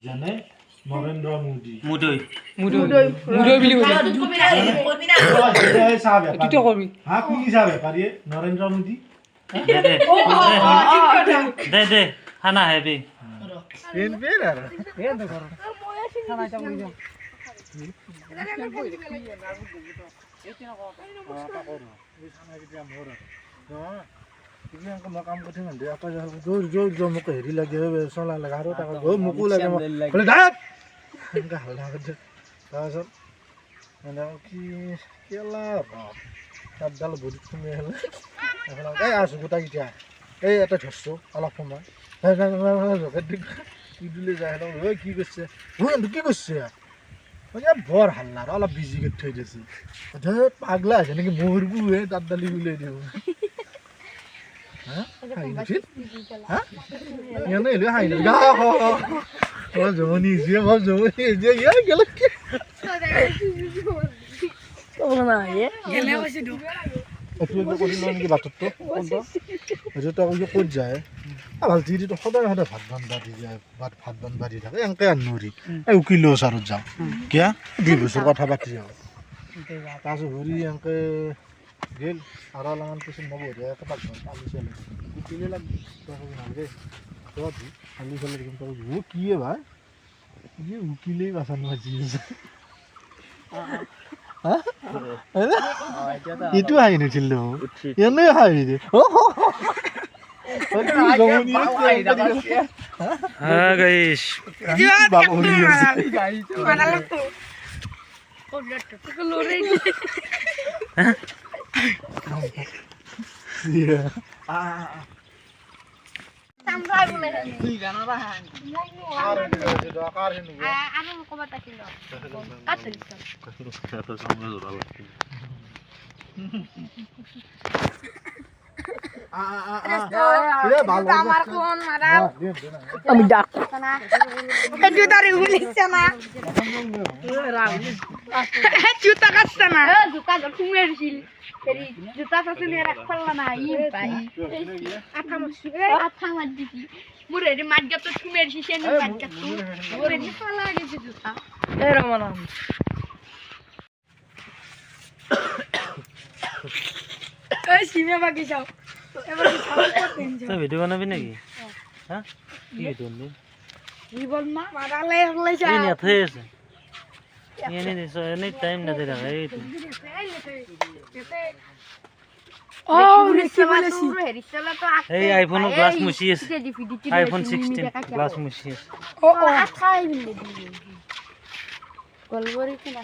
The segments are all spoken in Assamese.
জানে নরেন্দ্র মোদি মুদৈ বুলি কৈছে তুই করবি হ্যাঁ কি হিসাবে পারিয়ে নরেন্দ্র মোদি দে খানা হেবি পেন পেন আর তুমি আমাকে মই কাম করতে মানে আপা জোর জোর জোর মোক হেৰি লাগে চলা লাগে আৰু টাকা গৈ মোকো লাগে বলে দাঁত এনেকা হাল্লা কৰছে তাৰপিছত মানে কি কেলা তাতডাল বডিত সোমাই আহিলে এখন এই আছো গোটা কেতিয়া এই এটা ধৰছো অলপ সময় দিলে যায় ঐ কি কৰিছে কি কৰিছে বৰ হাল্লা অলপ বিজি কৰি থৈ দিছে পাগলা আছে নেকি মৰবো তাত ডালি উলিয়াই দিব ক'ত যায় ভালটি সদায় সদায় ভাত বান্ধা দি যায় ভাত বান্ধা দি থাকে এনেকে নৰি এই উকিলো ওচৰত যাওঁ কিয় 2 বছৰ কথা পাতি যাওঁ তাৰপিছত ঘূৰি এনেকে গেল আৰু অলপমান পিছত মই বঢ়িয়াকৈ ভাত আলু চালু উকিলে লাগি নালাগে আলু চালু দেখিম কি ভাই উকিলেই বাচানো আজি এইটো হাঁহি নুঠিল এনেই হাঁহি দে আমি ডাক জুতা রে গুলিছে না জুতা কাটছে না জুতা ঘুমে দিছিল ফেরি জুতা কাটছে না রাখলা না ই ভাই আঠা মার দিছি মুরে রে মার গেত ঘুমে দিছি নি মার গেত মুরে নি ফালা গেছে জুতা এ রমনা এই সিমে বাকি যাও এবার খাওয়া করতেন যাও তুই ভিডিও বানাবি নাকি হ্যাঁ কি ভিডিও নি কি বল মা মারালে হলে যা এই নিয়ে থেছে এনে দিছো এনি টাইম না দে রাখা এই ও রেসি বলেছি এই আইফোন গ্লাস মুছি আছে আইফোন 16 গ্লাস মুছি আছে ও ও আঠাই মিলে দিই গলবরি কি না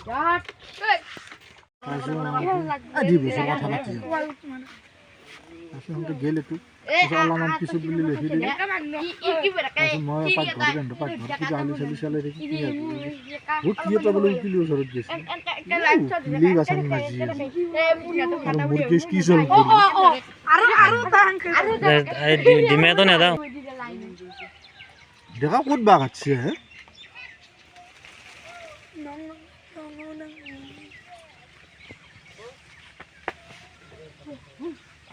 যাট আজি বছৰ কথা পাতি আসলে গেলে তুই অলপমান কিছু বুলি লিখি দিলে মই পাঁচ ঘৰ কিছু আলু চালু চালে দেখি কি কি পাবলৈ উকিলি ওচৰত গৈছে উকিলি বাচন মাজি আৰু মুৰ্গী কি চল ডিমে তো নেদা দেখা ক'ত বাঘ আছে হে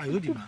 আয়ো দিমা